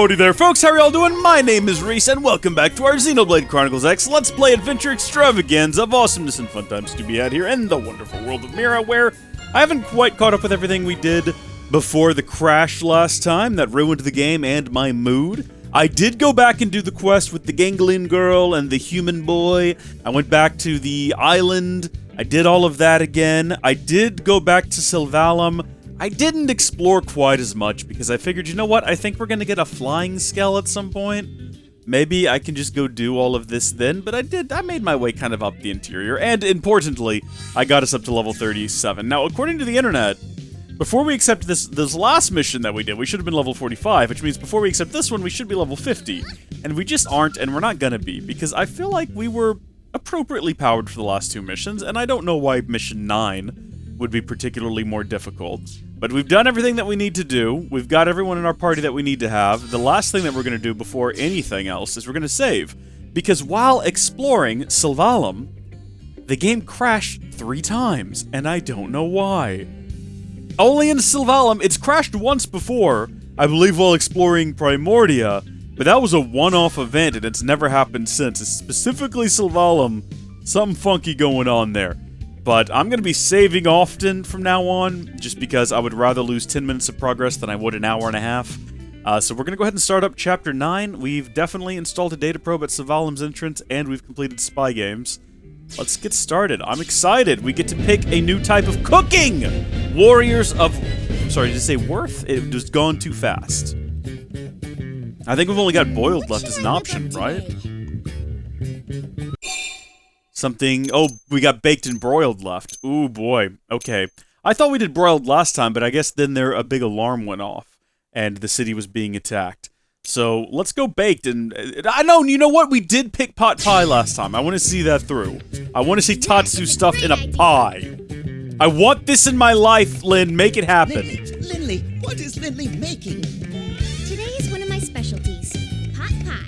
Howdy there, folks. How are y'all doing? My name is Reese, and welcome back to our XENOBLADE Chronicles X Let's Play Adventure Extravaganza of awesomeness and fun times to be had here in the wonderful world of Mira, where I haven't quite caught up with everything we did before the crash last time that ruined the game and my mood. I did go back and do the quest with the ganglion girl and the human boy. I went back to the island. I did all of that again. I did go back to Sylvalum. I didn't explore quite as much because I figured, you know what, I think we're gonna get a flying skull at some point. Maybe I can just go do all of this then, but I made my way kind of up the interior, and importantly, I got us up to level 37. Now, according to the internet, before we accept this last mission that we did, we should have been level 45, which means before we accept this one, we should be level 50. And we just aren't, and we're not gonna be, because I feel like we were appropriately powered for the last two missions, and I don't know why mission 9 would be particularly more difficult. But we've done everything that we need to do. We've got everyone in our party that we need to have. The last thing that we're going to do before anything else is we're going to save. Because while exploring Sylvalum, the game crashed 3 times, and I don't know why. Only in Sylvalum, it's crashed once before, I believe while exploring Primordia, but that was a one-off event, and it's never happened since. It's specifically Sylvalum, something funky going on there. But I'm going to be saving often from now on, just because I would rather lose 10 minutes of progress than I would an hour and a half. So we're going to go ahead and start up Chapter 9. We've definitely installed a data probe at Sylvalum's entrance, and we've completed spy games. Let's get started. I'm excited. We get to pick a new type of cooking! Warriors of... I'm sorry, did I say Wroth? It was gone too fast. I think we've only got boiled left as an option, right? Something... Oh, we got baked and broiled left. Ooh, boy. Okay. I thought we did broiled last time, but I guess then a big alarm went off, and the city was being attacked. So, let's go baked, and... I know, you know what? We did pick pot pie last time. I want to see that through. I want to see Tatsu stuffed in a pie. I want this in my life, Lynn. Make it happen. Lindley, what is Lindley making? Today is one of my specialties, pot pie.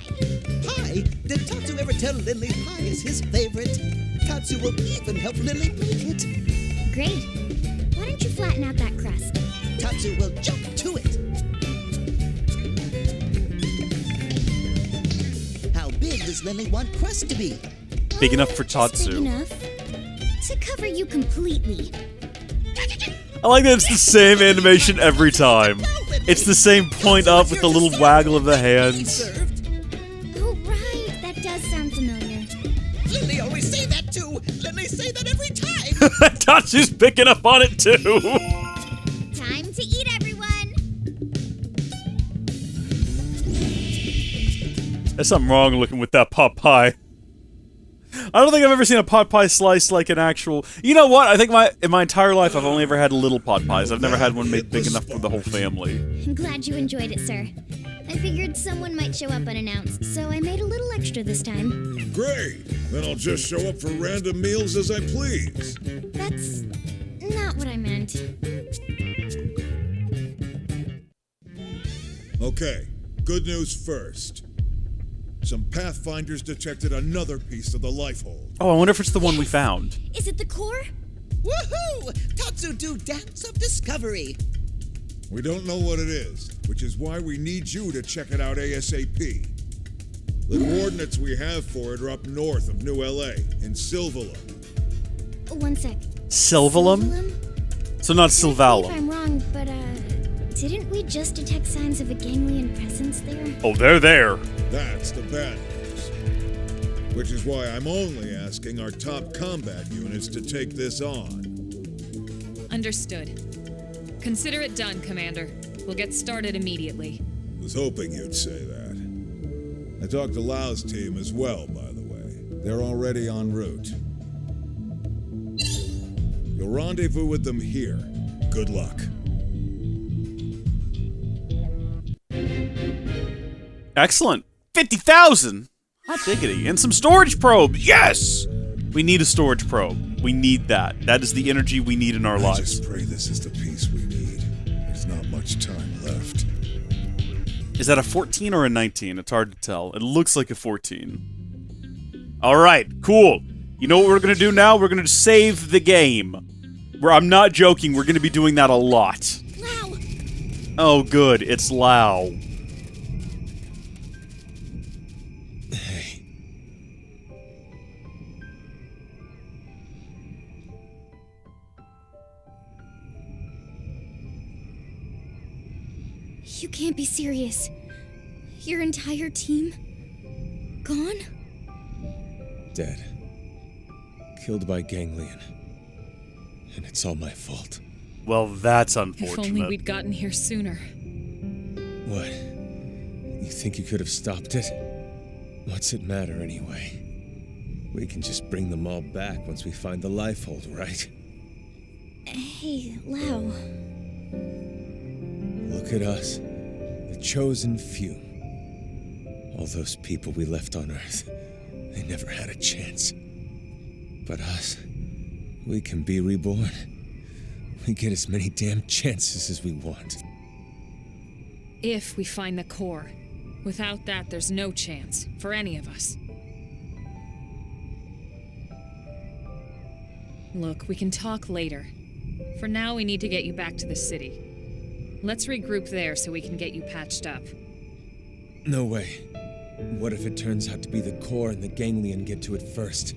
Pie? Did Tatsu ever tell Lindley pie is his favorite? Tatsu will even help Lindley make it. Great. Why don't you flatten out that crust? Tatsu will jump to it. How big does Lindley want crust to be? Big enough for Just Tatsu. big enough to cover you completely. I like that it's the same animation every time. It's the same point up with the little waggle of the hands. Oh, right. That does sound familiar. Lindley always say that too. Lindley say that every time. Tatsu's picking up on it too. Time to eat, everyone. There's something wrong looking with that pot pie. I don't think I've ever seen a pot pie sliced like an actual... You know what? I think in my entire life I've only ever had little pot pies. I've never had one made big enough for the whole family. I'm glad you enjoyed it, sir. I figured someone might show up unannounced, so I made a little extra this time. Great! Then I'll just show up for random meals as I please. That's not what I meant. Okay, good news first. Some Pathfinders detected another piece of the life hold. Oh, I wonder if it's the one we found. Is it the core? Woohoo! Tatsu do dance of discovery. We don't know what it is, which is why we need you to check it out ASAP. The coordinates we have for it are up north of New LA, in Sylvalum. One sec. Sylvalum? So not If Sylvalum. I'm wrong, but didn't we just detect signs of a ganglion presence there? Oh, they're there. That's the bad news. Which is why I'm only asking our top combat units to take this on. Understood. Consider it done, Commander. We'll get started immediately. Was hoping you'd say that. I talked to Lau's team as well, by the way. They're already en route. You'll rendezvous with them here. Good luck. Excellent. 50,000! Hot diggity. And some storage probes! Yes! We need a storage probe. We need that. That is the energy we need in our I lives. just pray this is the peace we need. There's not much time left. Is that a 14 or a 19? It's hard to tell. It looks like a 14. Alright, cool. You know what we're gonna do now? We're gonna save the game. I'm not joking, we're gonna be doing that a lot. Wow. Oh good, it's Lao. You can't be serious. Your entire team? Gone? Dead. Killed by ganglion. And it's all my fault. Well, that's If unfortunate. only we'd gotten here sooner. What? You think you could have stopped it? What's it matter anyway? We can just bring them all back once we find the life hold, right? Hey, Lau. Look at us. The chosen few. All those people we left on Earth. They never had a chance. But us, we can be reborn. We get as many damn chances as we want. If we find the core. Without that, there's no chance for any of us. Look, we can talk later. For now, we need to get you back to the city. Let's regroup there so we can get you patched up. No way. What if it turns out to be the core and the ganglion get to it first?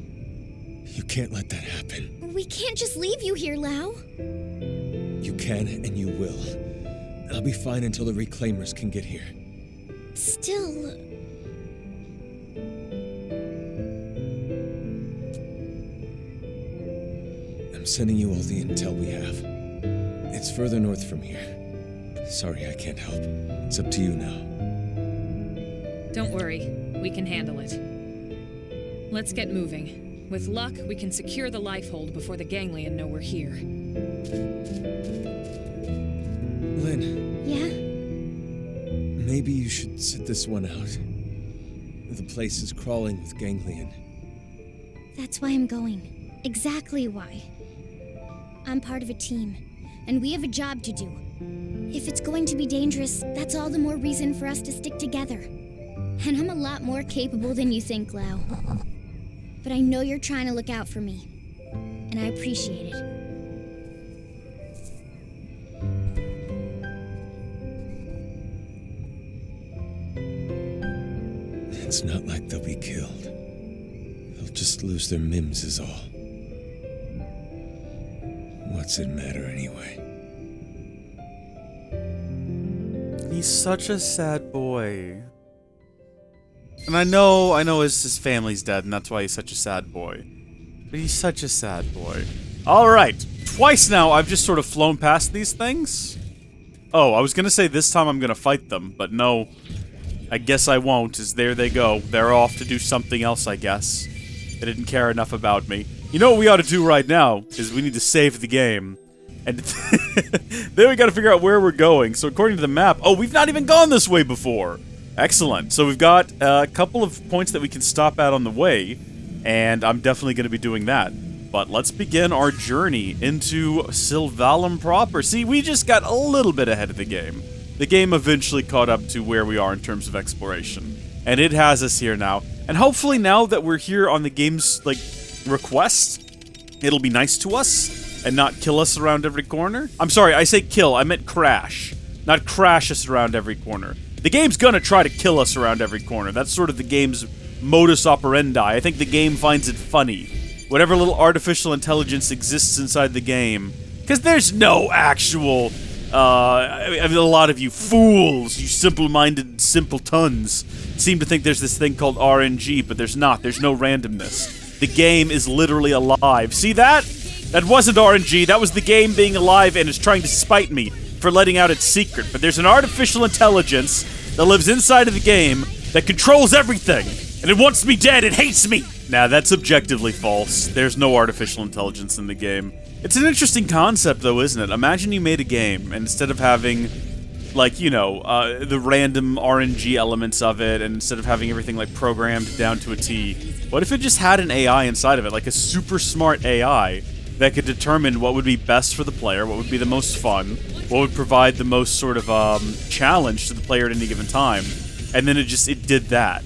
You can't let that happen. We can't just leave you here, Lau. You can and you will. I'll be fine until the reclaimers can get here. Still... I'm sending you all the intel we have. It's further north from here. Sorry I can't help. It's up to you now. Don't worry, we can handle it. Let's get moving. With luck, we can secure the life hold before the ganglion know we're here. Lynn, Yeah? maybe you should sit this one out. The place is crawling with ganglion. That's why I'm going. Exactly why. I'm part of a team, and we have a job to do. If it's going to be dangerous, that's all the more reason for us to stick together. And I'm a lot more capable than you think, Lau. But I know you're trying to look out for me, and I appreciate it. It's not like they'll be killed. They'll just lose their mims is all. What's it matter anyway? He's such a sad boy. And I know his family's dead, and that's why he's such a sad boy. But he's such a sad boy. Alright, twice now I've just sort of flown past these things. Oh, I was gonna say this time I'm gonna fight them, but no. I guess I won't, as there they go. They're off to do something else, I guess. They didn't care enough about me. You know what we ought to do right now, is we need to save the game. And then we gotta figure out where we're going. So according to the map, oh, we've not even gone this way before. Excellent. So we've got a couple of points that we can stop at on the way, and I'm definitely going to be doing that. But let's begin our journey into Sylvalum proper. See, we just got a little bit ahead of the game. The game eventually caught up to where we are in terms of exploration. And it has us here now. And hopefully now that we're here on the game's, like, request, it'll be nice to us and not kill us around every corner. I'm sorry, I say kill, I meant crash. Not crash us around every corner. The game's gonna try to kill us around every corner. That's sort of the game's modus operandi. I think the game finds it funny. Whatever little artificial intelligence exists inside the game. Because there's no actual... I mean, a lot of you fools, you simple-minded simpletons, seem to think there's this thing called RNG, but there's not. There's no randomness. The game is literally alive. See that? That wasn't RNG. That was the game being alive and is trying to spite me for letting out its secret. But there's an artificial intelligence that lives inside of the game that controls everything, and it wants me dead. It hates me. Nah, that's objectively false. There's no artificial intelligence in the game. It's an interesting concept, though, isn't it? Imagine you made a game, and instead of having, like, you know, the random RNG elements of it, and instead of having everything, like, programmed down to a T, what if it just had an AI inside of it, like a super smart AI that could determine what would be best for the player, what would be the most fun, what would provide the most sort of challenge to the player at any given time, and then it did that.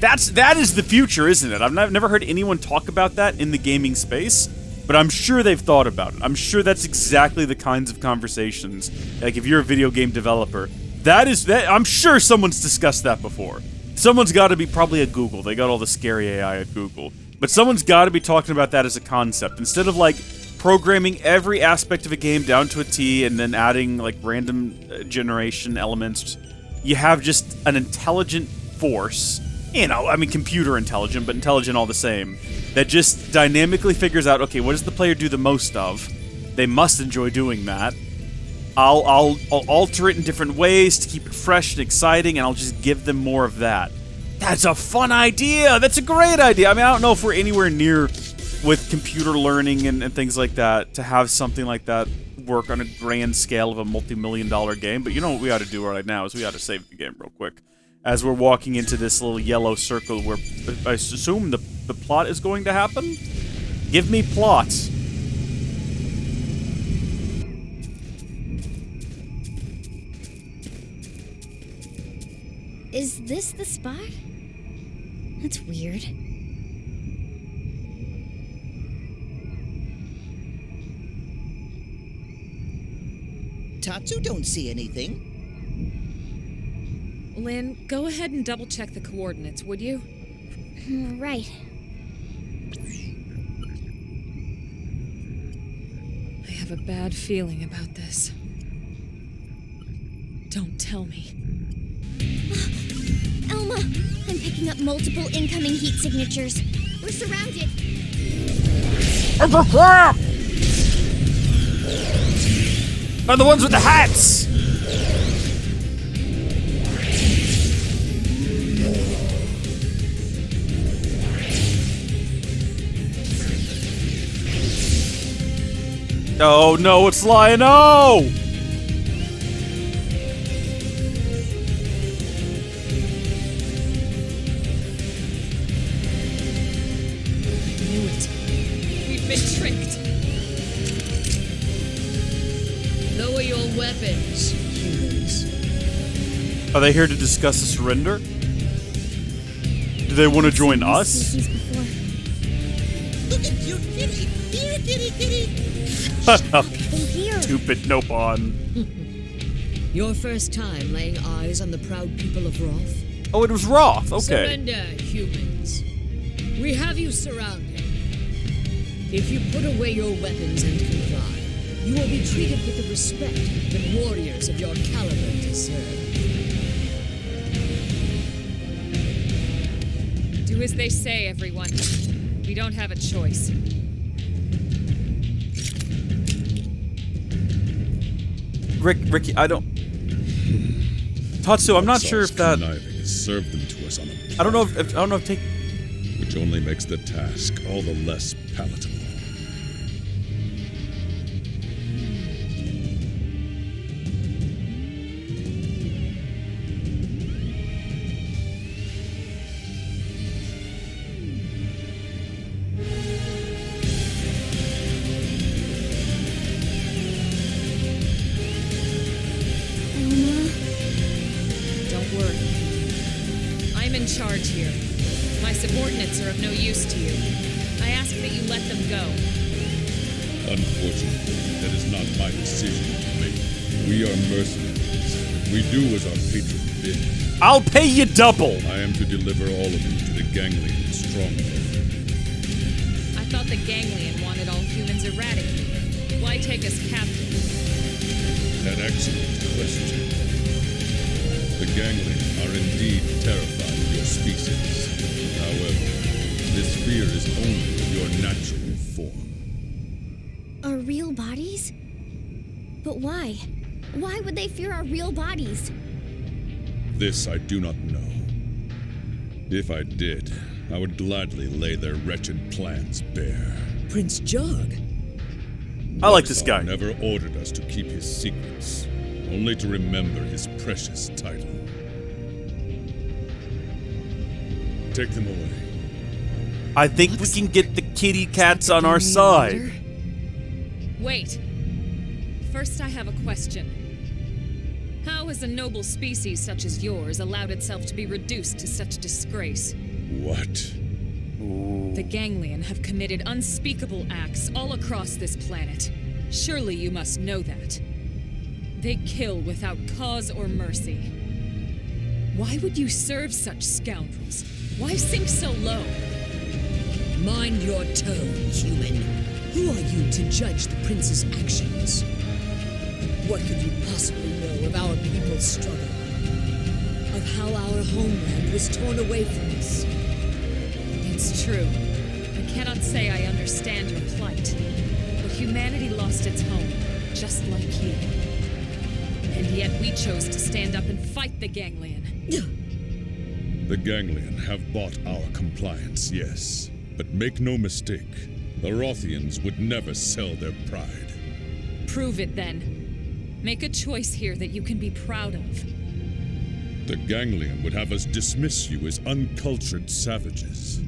That is the future, isn't it? I've never heard anyone talk about that in the gaming space, but I'm sure they've thought about it. I'm sure that's exactly the kinds of conversations, like if you're a video game developer, I'm sure someone's discussed that before. Someone's got to be, probably at Google, they got all the scary AI at Google, but someone's got to be talking about that as a concept. Instead of, like, programming every aspect of a game down to a T and then adding like random generation elements, you have just an intelligent force, you know, I mean computer intelligent, but intelligent all the same, that just dynamically figures out, okay, what does the player do the most of? They must enjoy doing that. I'll alter it in different ways to keep it fresh and exciting, and I'll just give them more of that. That's a fun idea! That's a great idea! I mean, I don't know if we're anywhere near with computer learning and things like that to have something like that work on a grand scale of a multi-million-dollar game, but you know what we ought to do right now is we ought to save the game real quick. As we're walking into this little yellow circle where I assume the plot is going to happen? Give me plots. Is this the spot? That's weird. Tatsu don't see anything. Lynn, go ahead and double-check the coordinates, would you? Right. I have a bad feeling about this. Don't tell me. Elma! I'm picking up multiple incoming heat signatures. We're surrounded. It's a trap! They're the ones with the hats! Oh no, it's Lion-O! Weapons, humans. Are they here to discuss the surrender? Do they want to join us? Look at your kitty. Here, kitty, kitty. Shut up, Here. stupid Nopon. Your first time laying eyes on the proud people of Wroth? Oh, it was Wroth. Okay. Surrender, humans. We have you surrounded. If you put away your weapons and comply, you will be treated with the respect that warriors of your caliber deserve. Do as they say, everyone. We don't have a choice. Ricky, I don't... Tatsu, I'm not sure if that... Conniving has served them to us on a I don't know if take... which only makes the task all the less palatable. Charge here. My subordinates are of no use to you. I ask that you let them go. Unfortunately, that is not my decision to make. We are mercenaries. We do as our patron bids. I'll pay you double! I am to deliver all of you to the Ganglion stronghold. I thought the Ganglion wanted all humans eradicated. Why take us captive? An excellent question. The Ganglion are indeed terrified of your species. However, this fear is only your natural form. Our real bodies? But why? Why would they fear our real bodies? This I do not know. If I did, I would gladly lay their wretched plans bare. Prince Jog? I like this guy. Never ordered us to keep his secrets, only to remember his precious title. Take them away. I think we can get the kitty cats on our side. Wait. First, I have a question. How has a noble species such as yours allowed itself to be reduced to such disgrace? What? The Ganglion have committed unspeakable acts all across this planet. Surely you must know that. They kill without cause or mercy. Why would you serve such scoundrels? Why sink so low? Mind your tone, human. Who are you to judge the prince's actions? What could you possibly know of our people's struggle? Of how our homeland was torn away from us? It's true. I cannot say I understand your plight. But humanity lost its home, just like you. And yet we chose to stand up and fight the Ganglion. The Ganglion have bought our compliance, yes. But make no mistake, the Rothians would never sell their pride. Prove it then. Make a choice here that you can be proud of. The Ganglion would have us dismiss you as uncultured savages.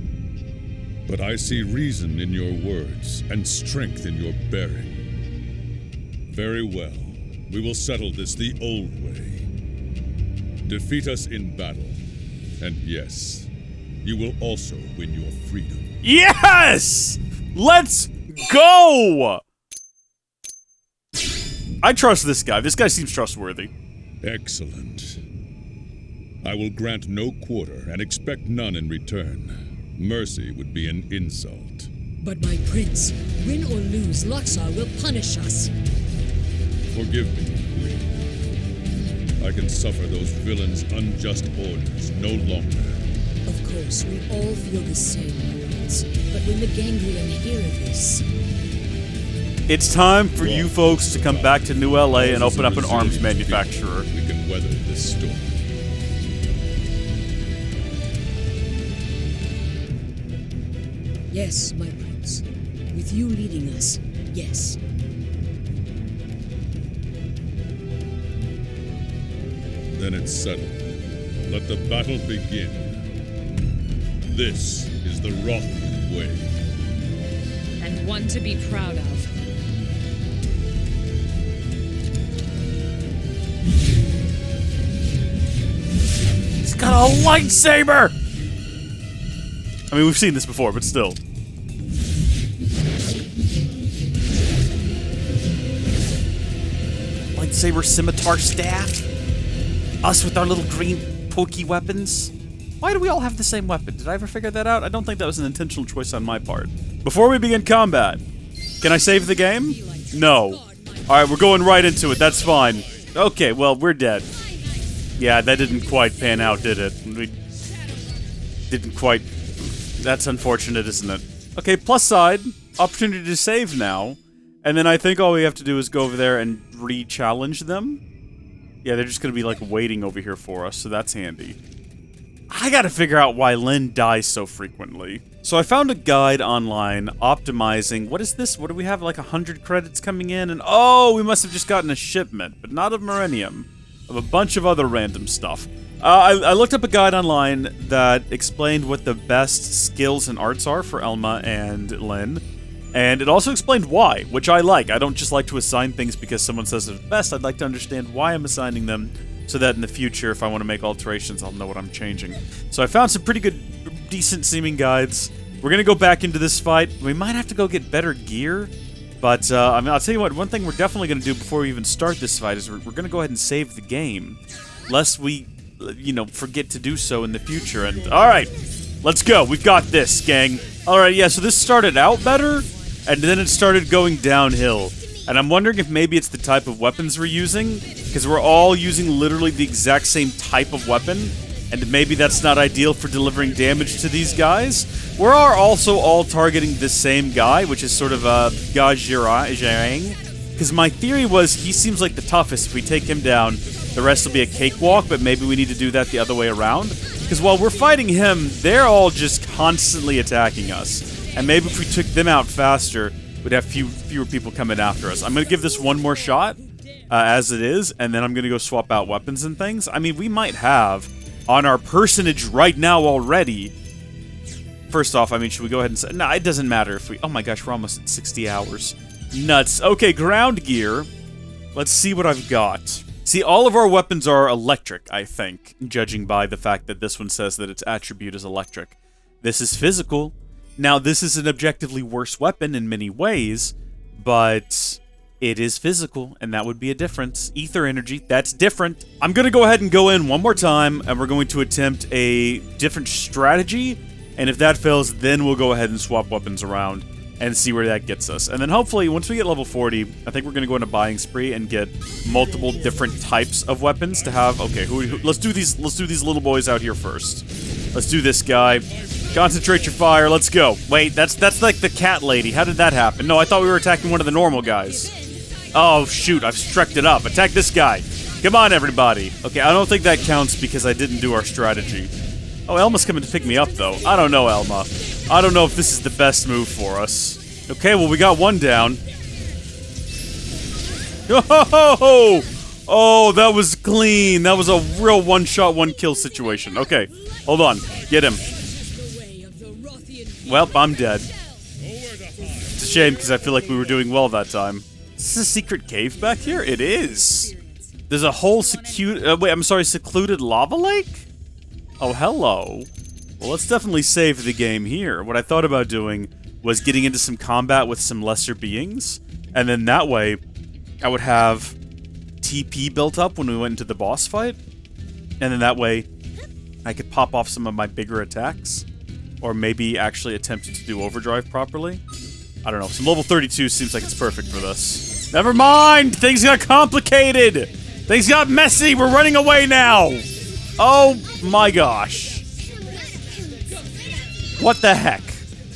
But I see reason in your words and strength in your bearing. Very well. We will settle this the old way. Defeat us in battle. And yes, you will also win your freedom. Yes! Let's go! I trust this guy. This guy seems trustworthy. Excellent. I will grant no quarter and expect none in return. Mercy would be an insult. But my prince, win or lose, Luxar will punish us. Forgive me, Queen. I can suffer those villains' unjust orders no longer. Of course, we all feel the same, my prince. But when the Ganglion hear of this... It's time for you folks to come back to New LA and open up an arms manufacturer. We can weather this storm. Yes, my prince. With you leading us, yes. Then it's settled. Let the battle begin. This is the Rothian way. And one to be proud of. He's got a lightsaber! I mean, we've seen this before, but still. Lightsaber, scimitar, staff. Us with our little green pokey weapons. Why do we all have the same weapon? Did I ever figure that out? I don't think that was an intentional choice on my part. Before we begin combat, can I save the game? No. Alright, we're going right into it. That's fine. Okay, well, we're dead. Yeah, that didn't quite pan out, did it? We didn't quite... That's unfortunate, isn't it? Okay, plus side, opportunity to save now. And then I think all we have to do is go over there and re-challenge them. Yeah, they're just gonna be, like, waiting over here for us, so that's handy. I gotta figure out why Lynn dies so frequently. So I found a guide online optimizing... What is this? What do we have? Like 100 credits coming in? And oh, we must have just gotten a shipment, but not of Millennium. Of a bunch of other random stuff. I looked up a guide online that explained what the best skills and arts are for Elma and Lynn. And it also explained why, which I like. I don't just like to assign things because someone says it's best. I'd like to understand why I'm assigning them so that in the future, if I want to make alterations, I'll know what I'm changing. So I found some pretty good, decent-seeming guides. We're going to go back into this fight. We might have to go get better gear. But, I mean, I'll tell you what, one thing we're definitely going to do before we even start this fight is we're going to go ahead and save the game. Lest we, you know, forget to do so in the future. And, alright, let's go. We've got this, gang. Alright, yeah, so this started out better, and then it started going downhill. And I'm wondering if maybe it's the type of weapons we're using, because we're all using literally the exact same type of weapon, and maybe that's not ideal for delivering damage to these guys. We are also all targeting the same guy, which is sort of Gajirang, because my theory was he seems like the toughest. If we take him down, the rest will be a cakewalk, but maybe we need to do that the other way around. Because while we're fighting him, they're all just constantly attacking us. And maybe if we took them out faster, we'd have fewer people coming after us. I'm going to give this one more shot, as it is, and then I'm going to go swap out weapons and things. I mean, we might have... on our personage right now already. First off, I mean, should we go ahead and say... No, it doesn't matter if we... Oh my gosh, we're almost at 60 hours. Nuts. Okay, ground gear. Let's see what I've got. See, all of our weapons are electric, I think, judging by the fact that this one says that its attribute is electric. This is physical. Now, this is an objectively worse weapon in many ways, but... it is physical, and that would be a difference. Ether energy, that's different. I'm going to go ahead and go in one more time, and we're going to attempt a different strategy, and if that fails, then we'll go ahead and swap weapons around. and see where that gets us. And then hopefully, once we get level 40, I think we're going to go on a buying spree and get multiple different types of weapons to have. Okay, let's do these little boys out here first. Let's do this guy. Concentrate your fire, let's go. Wait, that's like the cat lady. How did that happen? No, I thought we were attacking one of the normal guys. Oh, shoot, I've struck it up. Attack this guy. Come on, everybody. Okay, I don't think that counts because I didn't do our strategy. Oh, Elma's coming to pick me up, though. I don't know, Elma. I don't know if this is the best move for us. Okay, well, we got one down. Oh, oh, that was clean. That was a real one-shot, one-kill situation. Okay, hold on. Get him. Well, I'm dead. It's a shame, because I feel like we were doing well that time. Is this a secret cave back here? It is. There's a whole secluded lava lake? Oh, hello. Well, let's definitely save the game here. What I thought about doing was getting into some combat with some lesser beings, and then that way, I would have TP built up when we went into the boss fight, and then that way, I could pop off some of my bigger attacks, or maybe actually attempt to do overdrive properly. I don't know. Some level 32 seems like it's perfect for this. Never mind! Things got complicated! Things got messy! We're running away now! Oh my gosh. What the heck?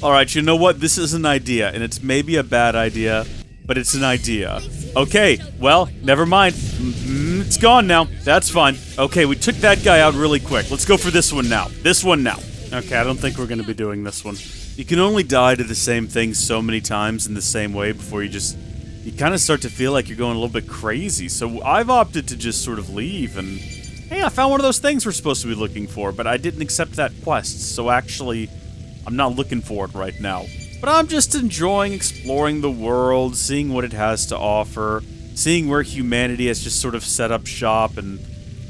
Alright, you know what? This is an idea, and it's maybe a bad idea, but it's an idea. Okay, well, never mind. It's gone now. That's fine. Okay, we took that guy out really quick. Let's go for this one now. This one now. Okay, I don't think we're going to be doing this one. You can only die to the same thing so many times in the same way before you kind of start to feel like you're going a little bit crazy. So I've opted to just sort of leave and, hey, I found one of those things we're supposed to be looking for, but I didn't accept that quest, so actually, I'm not looking for it right now. But I'm just enjoying exploring the world, seeing what it has to offer, seeing where humanity has just sort of set up shop and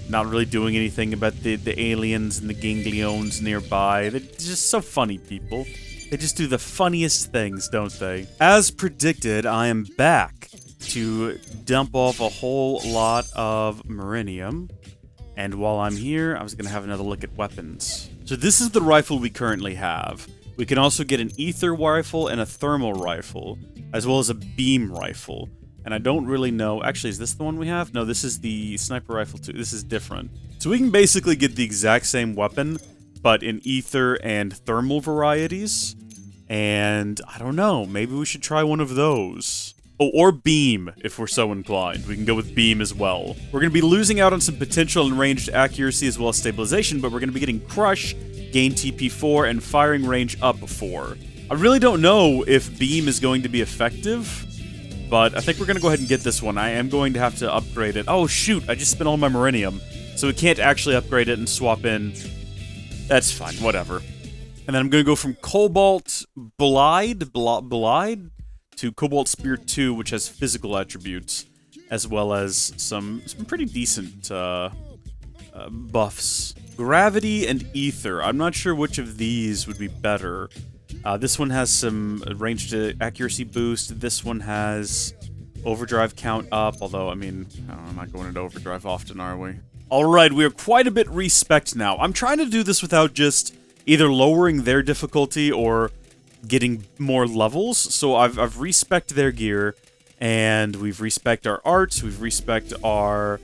not really doing anything about the aliens and the ganglions nearby. They're just so funny, people. They just do the funniest things, don't they? As predicted, I am back to dump off a whole lot of Marinium. And while I'm here, I was going to have another look at weapons. So this is the rifle we currently have. We can also get an ether rifle and a thermal rifle, as well as a beam rifle. And I don't really know... Actually, is this the one we have? No, this is the sniper rifle too. This is different. So we can basically get the exact same weapon, but in ether and thermal varieties. And I don't know, maybe we should try one of those. Oh, or beam, if we're so inclined. We can go with beam as well. We're going to be losing out on some potential and ranged accuracy as well as stabilization, but we're going to be getting Crush, gain TP 4, and firing range up 4. I really don't know if beam is going to be effective, but I think we're going to go ahead and get this one. I am going to have to upgrade it. Oh, shoot, I just spent all my Marinium, so we can't actually upgrade it and swap in. That's fine, whatever. And then I'm going to go from Cobalt Blide to Cobalt Spear 2, which has physical attributes, as well as some pretty decent buffs. Gravity and Ether. I'm not sure which of these would be better. This one has some ranged accuracy boost. This one has overdrive count up, although, I mean, I'm not going into overdrive often, are we? Alright, we are quite a bit respect now. I'm trying to do this without just either lowering their difficulty or getting more levels. So I've respect their gear, and we've respect our arts, we've respect our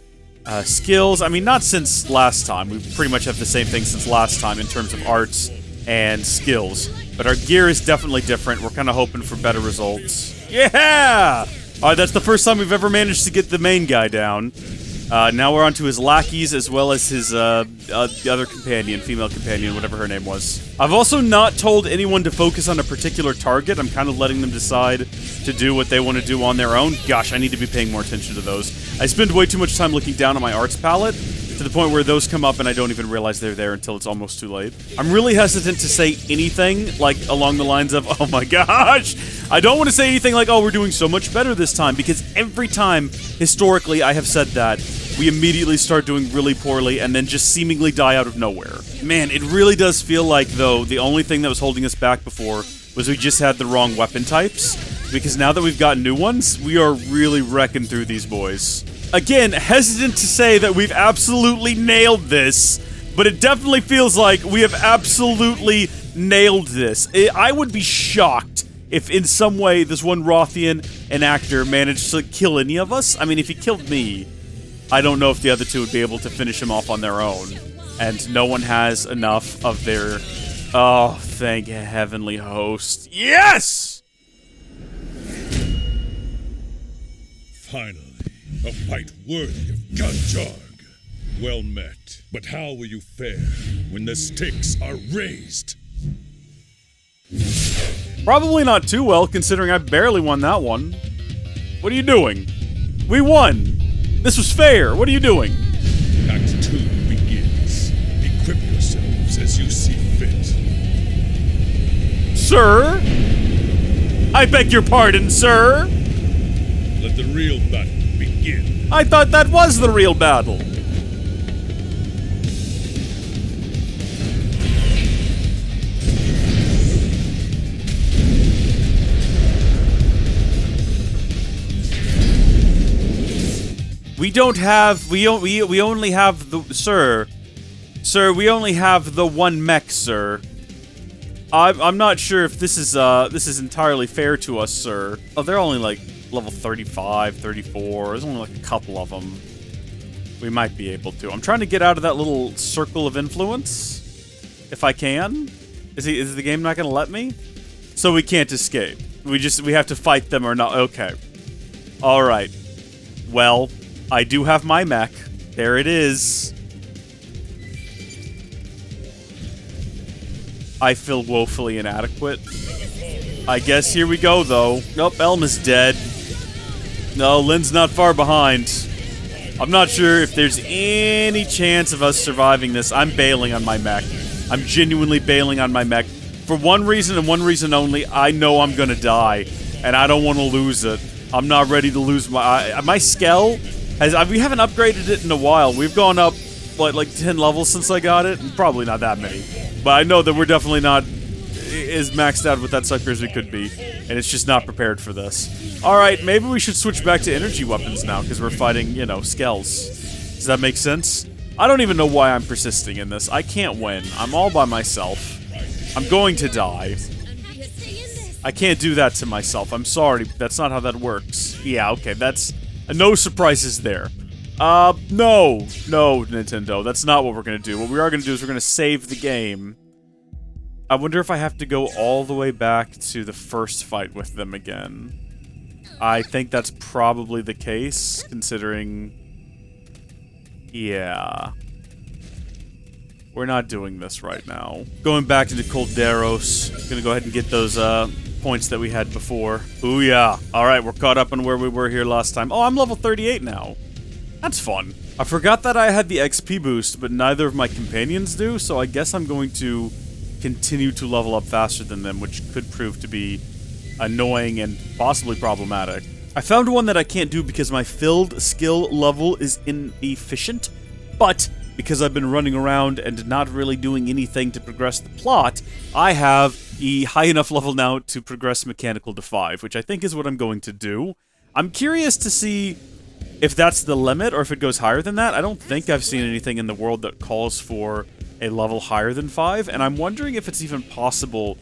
skills. I mean, not since last time. We pretty much have the same thing since last time in terms of arts and skills. But our gear is definitely different. We're kind of hoping for better results. Yeah! Alright, that's the first time we've ever managed to get the main guy down. Now we're on to his lackeys, as well as his other companion, female companion, whatever her name was. I've also not told anyone to focus on a particular target. I'm kind of letting them decide to do what they want to do on their own. Gosh, I need to be paying more attention to those. I spend way too much time looking down at my arts palette, to the point where those come up and I don't even realize they're there until it's almost too late. I'm really hesitant to say anything, like, along the lines of, oh my gosh! I don't want to say anything like, oh, we're doing so much better this time, because every time, historically, I have said that, we immediately start doing really poorly and then just seemingly die out of nowhere. Man, it really does feel like, though, the only thing that was holding us back before was we just had the wrong weapon types, because now that we've got new ones, we are really wrecking through these boys. Again, hesitant to say that we've absolutely nailed this, but it definitely feels like we have absolutely nailed this. I would be shocked if in some way this one Rothian, an actor, managed to kill any of us. I mean, if he killed me, I don't know if the other two would be able to finish him off on their own. And no one has enough of their... Oh, thank heavenly host. Yes! Finally, a fight worthy of Gunjarg. Well met. But how will you fare when the stakes are raised? Probably not too well, considering I barely won that one. What are you doing? We won! This was fair. What are you doing? Act 2 begins. Equip yourselves as you see fit. Sir? I beg your pardon, sir? Let the real battle begin. I thought that was the real battle. We don't have, we only have the, sir, we only have the one mech, sir. I'm not sure if this is entirely fair to us, sir. Oh, they're only like level 35, 34, there's only like a couple of them. We might be able to. I'm trying to get out of that little circle of influence, if I can. Is the game not gonna let me? So we can't escape. We have to fight them or not, okay. Alright. Well, I do have my mech. There it is. I feel woefully inadequate. I guess here we go, though. Nope, Elm is dead. No, Lynn's not far behind. I'm not sure if there's any chance of us surviving this. I'm bailing on my mech. I'm genuinely bailing on my mech. For one reason and one reason only, I know I'm gonna die. And I don't want to lose it. I'm not ready to lose my Skell. We haven't upgraded it in a while. We've gone up, what, like 10 levels since I got it? Probably not that many. But I know that we're definitely not as maxed out with that sucker as we could be. And it's just not prepared for this. Alright, maybe we should switch back to energy weapons now, because we're fighting, you know, Skells. Does that make sense? I don't even know why I'm persisting in this. I can't win. I'm all by myself. I'm going to die. I can't do that to myself. I'm sorry. That's not how that works. Yeah, okay, that's... no surprises there. No, Nintendo. That's not what we're gonna do. What we are gonna do is we're gonna save the game. I wonder if I have to go all the way back to the first fight with them again. I think that's probably the case, considering... Yeah. We're not doing this right now. Going back into Colderos. Gonna go ahead and get those, points that we had before. Ooh, yeah. Alright, we're caught up on where we were here last time. Oh, I'm level 38 now. That's fun. I forgot that I had the XP boost, but neither of my companions do, so I guess I'm going to continue to level up faster than them, which could prove to be annoying and possibly problematic. I found one that I can't do because my filled skill level is inefficient, but because I've been running around and not really doing anything to progress the plot, I have a high enough level now to progress mechanical to 5, which I think is what I'm going to do. I'm curious to see if that's the limit or if it goes higher than that. I don't think I've seen anything in the world that calls for a level higher than 5, and I'm wondering if it's even possible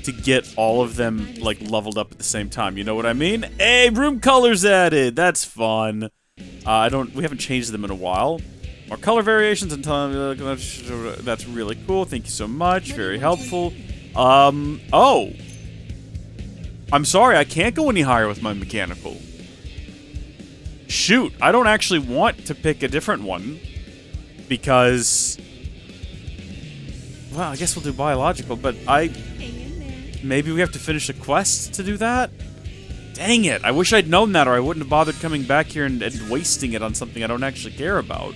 to get all of them, like, leveled up at the same time. You know what I mean? Hey, room colors added! That's fun. We haven't changed them in a while. More color variations and that's really cool. Thank you so much. Very helpful. Oh. I'm sorry, I can't go any higher with my mechanical. Shoot, I don't actually want to pick a different one. Because... well, I guess we'll do biological, but maybe we have to finish a quest to do that? Dang it, I wish I'd known that or I wouldn't have bothered coming back here and wasting it on something I don't actually care about.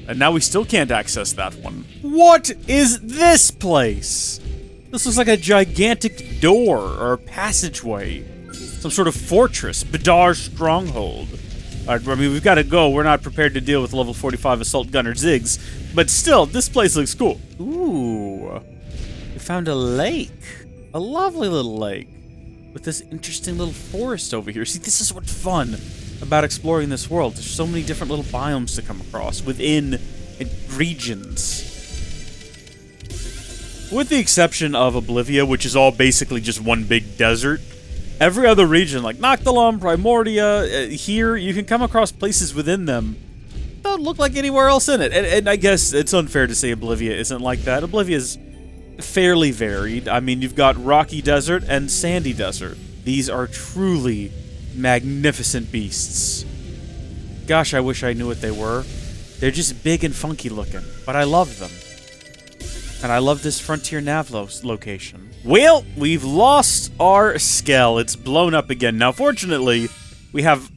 And now we still can't access that one. What is this place? This looks like a gigantic door or passageway. Some sort of fortress. Bidar's stronghold. I mean, we've got to go. We're not prepared to deal with level 45 Assault Gunner Ziggs. But still, this place looks cool. Ooh. We found a lake. A lovely little lake. With this interesting little forest over here. See, this is what's fun about exploring this world. There's so many different little biomes to come across within regions. With the exception of Oblivia, which is all basically just one big desert, every other region, like Noctilum, Primordia, here, you can come across places within them that don't look like anywhere else in it. And I guess it's unfair to say Oblivia isn't like that. Oblivia's fairly varied. I mean, you've got Rocky Desert and Sandy Desert. These are truly magnificent beasts. Gosh, I wish I knew what they were. They're just big and funky looking, but I love them. And I love this Frontier Nav location. Well, we've lost our Skell. It's blown up again. Now, fortunately, we have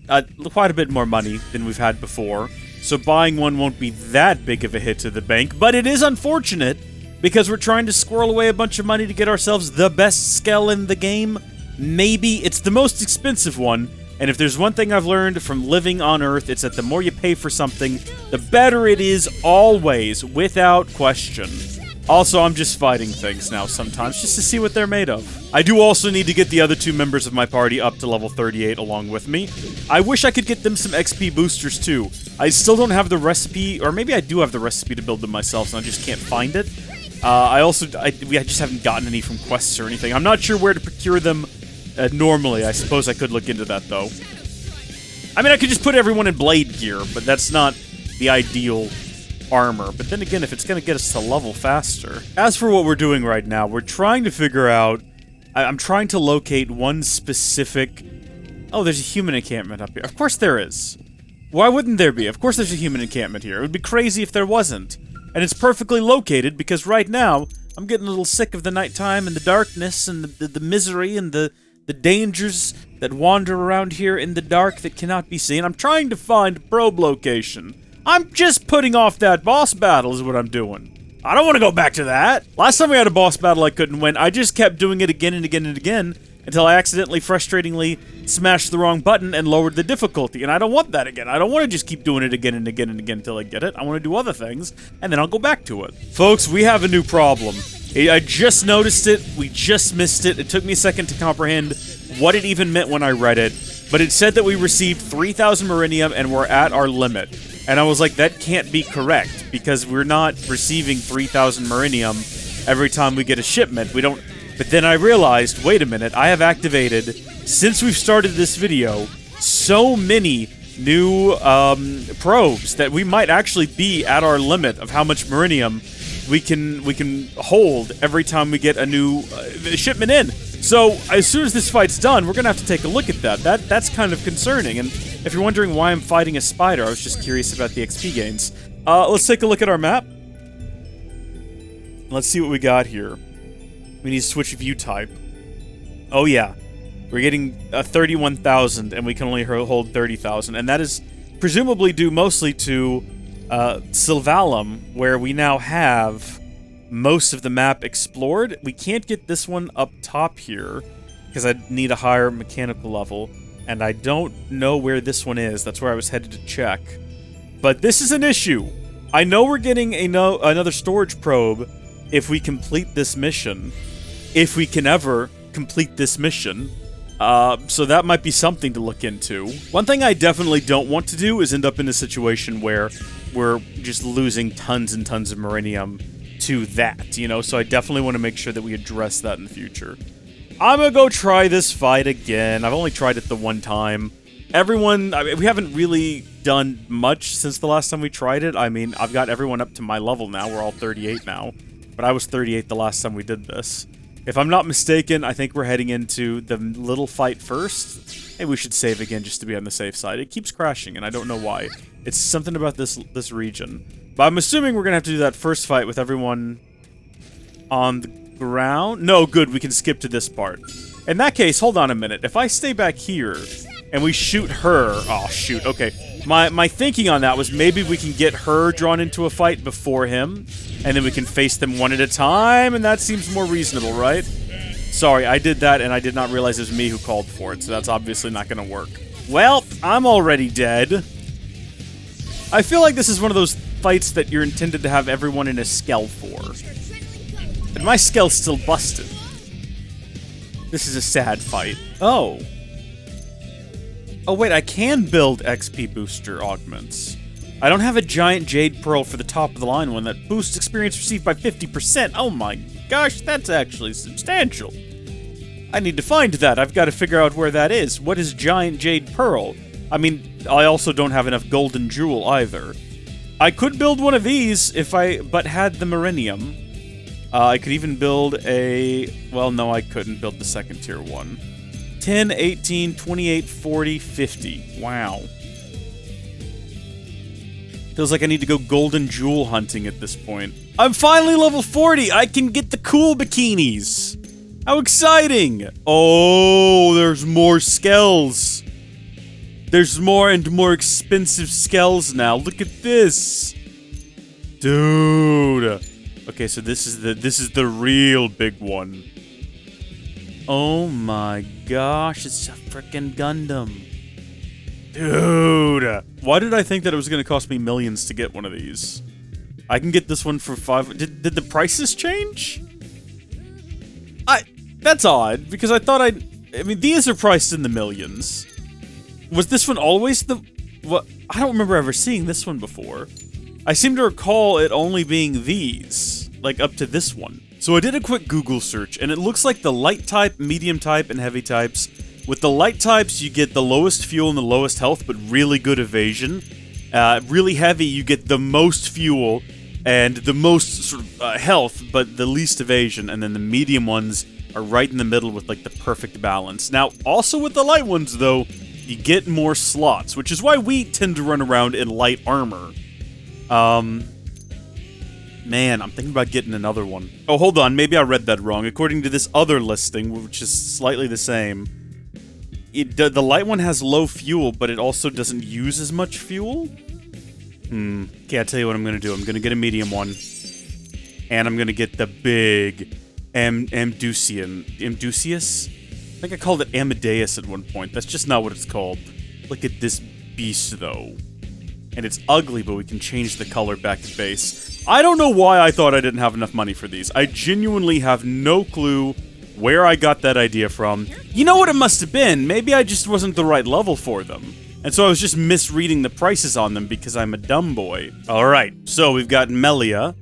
quite a bit more money than we've had before, so buying one won't be that big of a hit to the bank, but it is unfortunate because we're trying to squirrel away a bunch of money to get ourselves the best Skell in the game. Maybe it's the most expensive one, and if there's one thing I've learned from living on Earth, it's that the more you pay for something, the better it is always, without question. Also, I'm just fighting things now sometimes, just to see what they're made of. I do also need to get the other 2 members of my party up to level 38 along with me. I wish I could get them some XP boosters too. I still don't have the recipe, or maybe I do have the recipe to build them myself, and I just can't find it. I just haven't gotten any from quests or anything. I'm not sure where to procure them normally. I suppose I could look into that, though. I mean, I could just put everyone in blade gear, but that's not the ideal armor. But then again, if it's going to get us to level faster. As for what we're doing right now, we're trying to figure out... I'm trying to locate one specific... Oh, there's a human encampment up here. Of course there is. Why wouldn't there be? Of course there's a human encampment here. It would be crazy if there wasn't. And it's perfectly located because right now, I'm getting a little sick of the nighttime and the darkness and the misery and the dangers that wander around here in the dark that cannot be seen. I'm trying to find a probe location. I'm just putting off that boss battle is what I'm doing. I don't want to go back to that. Last time we had a boss battle I couldn't win, I just kept doing it again and again and again until I accidentally, frustratingly smashed the wrong button and lowered the difficulty. And I don't want that again. I don't want to just keep doing it again and again and again until I get it. I want to do other things, and then I'll go back to it. Folks, we have a new problem. I just noticed it. We just missed it. It took me a second to comprehend what it even meant when I read it. But it said that we received 3,000 Marinium and we're at our limit. And I was like, that can't be correct, because we're not receiving 3,000 Marinium every time we get a shipment. We don't... But then I realized, wait a minute, I have activated, since we've started this video, so many new probes that we might actually be at our limit of how much Marinium we can hold every time we get a new shipment in. So as soon as this fight's done, we're gonna have to take a look at that. That's kind of concerning. And if you're wondering why I'm fighting a spider, I was just curious about the XP gains. Let's take a look at our map. Let's see what we got here. We need to switch view type. Oh yeah, we're getting 31,000, and we can only hold 30,000, and that is presumably due mostly to Sylvalum, where we now have most of the map explored. We can't get this one up top here because I need a higher mechanical level, and I don't know where this one is. That's where I was headed to check. But this is an issue. I know we're getting another storage probe if we complete this mission. If we can ever complete this mission. So that might be something to look into. One thing I definitely don't want to do is end up in a situation where we're just losing tons and tons of Marinium to that, you know? So I definitely want to make sure that we address that in the future. I'm gonna go try this fight again. I've only tried it the one time. Everyone, I mean, we haven't really done much since the last time we tried it. I mean, I've got everyone up to my level now. We're all 38 now. But I was 38 the last time we did this. If I'm not mistaken, I think we're heading into the little fight first. Maybe we should save again just to be on the safe side. It keeps crashing, and I don't know why. It's something about this region. But I'm assuming we're going to have to do that first fight with everyone on the ground. No, good, we can skip to this part. In that case, hold on a minute. If I stay back here and we shoot her... Oh, shoot, okay. My thinking on that was maybe we can get her drawn into a fight before him, and then we can face them one at a time, and that seems more reasonable, right? Sorry, I did that, and I did not realize it was me who called for it, so that's obviously not going to work. Well, I'm already dead. I feel like this is one of those fights that you're intended to have everyone in a skell for. But my skell's still busted. This is a sad fight. Oh. Oh wait, I can build XP booster augments. I don't have a giant jade pearl for the top of the line one that boosts experience received by 50%. Oh my gosh, that's actually substantial. I need to find that. I've got to figure out where that is. What is giant jade pearl? I mean, I also don't have enough golden jewel either. I could build one of these if I had the Marinium. I could even build a... Well, no, I couldn't build the second tier one. 10, 18, 28, 40, 50. Wow. Feels like I need to go golden jewel hunting at this point. I'm finally level 40! I can get the cool bikinis! How exciting! Oh, there's more skells. There's more and more expensive skells now. Look at this. Dude. Okay, so this is the real big one. Oh my gosh, it's a frickin' Gundam. Dude. Why did I think that it was going to cost me millions to get one of these? I can get this one for 5... Did the prices change? That's odd, because I thought I mean, these are priced in the millions. Was this one always the... What? I don't remember ever seeing this one before. I seem to recall it only being these. Like, up to this one. So I did a quick Google search, and it looks like the light type, medium type, and heavy types. With the light types, you get the lowest fuel and the lowest health, but really good evasion. Really heavy, you get the most fuel and the most sort of health, but the least evasion. And then the medium ones are right in the middle with, like, the perfect balance. Now, also with the light ones, though, you get more slots, which is why we tend to run around in light armor. Man, I'm thinking about getting another one. Oh, hold on, maybe I read that wrong. According to this other listing, which is slightly the same, the light one has low fuel, but it also doesn't use as much fuel? Okay, I'll tell you what I'm gonna do. I'm gonna get a medium one. And I'm gonna get the big Amdusius? I think I called it Amadeus at one point. That's just not what it's called. Look at this beast, though. And it's ugly, but we can change the color back to base. I don't know why I thought I didn't have enough money for these. I genuinely have no clue where I got that idea from. You know what it must have been? Maybe I just wasn't the right level for them. And so I was just misreading the prices on them because I'm a dumb boy. Alright, so we've got Melia.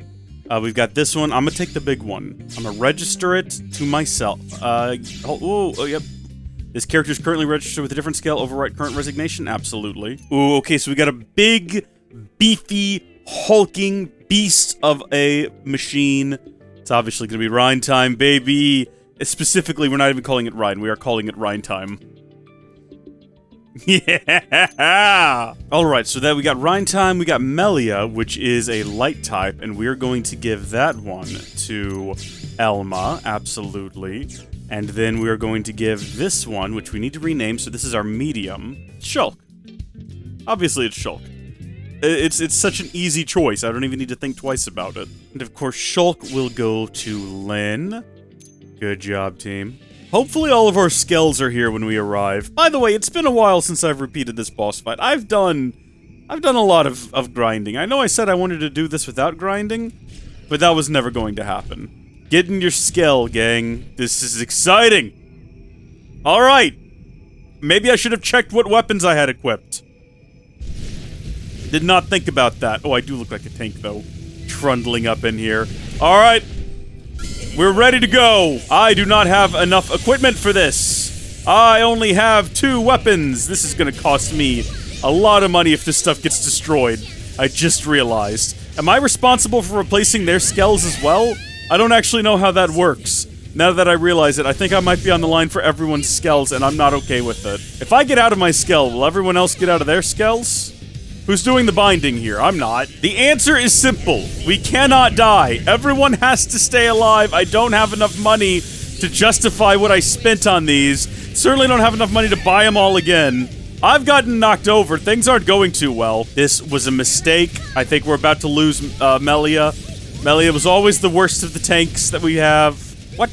We've got this one. I'm gonna take the big one. I'm gonna register it to myself. Yep. This character is currently registered with a different scale. Overwrite current resignation? Absolutely. Ooh, okay, so we got a big, beefy, hulking beast of a machine. It's obviously gonna be Rhine time, baby. Specifically, we're not even calling it Rhine. We are calling it Rhine time. Yeah! Alright, so that we got Rhine time, we got Melia, which is a light type, and we're going to give that one to Elma, absolutely. And then we are going to give this one, which we need to rename, so this is our medium, Shulk. Obviously it's Shulk. It's such an easy choice, I don't even need to think twice about it. And of course, Shulk will go to Lynn. Good job, team. Hopefully all of our skells are here when we arrive. By the way, it's been a while since I've repeated this boss fight. I've done a lot of grinding. I know I said I wanted to do this without grinding, but that was never going to happen. Get in your skell, gang. This is exciting. Alright. Maybe I should have checked what weapons I had equipped. Did not think about that. Oh, I do look like a tank, though. Trundling up in here. Alright. We're ready to go! I do not have enough equipment for this! I only have 2 weapons! This is gonna cost me a lot of money if this stuff gets destroyed. I just realized. Am I responsible for replacing their skells as well? I don't actually know how that works. Now that I realize it, I think I might be on the line for everyone's skells, and I'm not okay with it. If I get out of my skell, will everyone else get out of their skells? Who's doing the binding here? I'm not. The answer is simple. We cannot die. Everyone has to stay alive. I don't have enough money to justify what I spent on these. Certainly don't have enough money to buy them all again. I've gotten knocked over. Things aren't going too well. This was a mistake. I think we're about to lose Melia. Melia was always the worst of the tanks that we have. What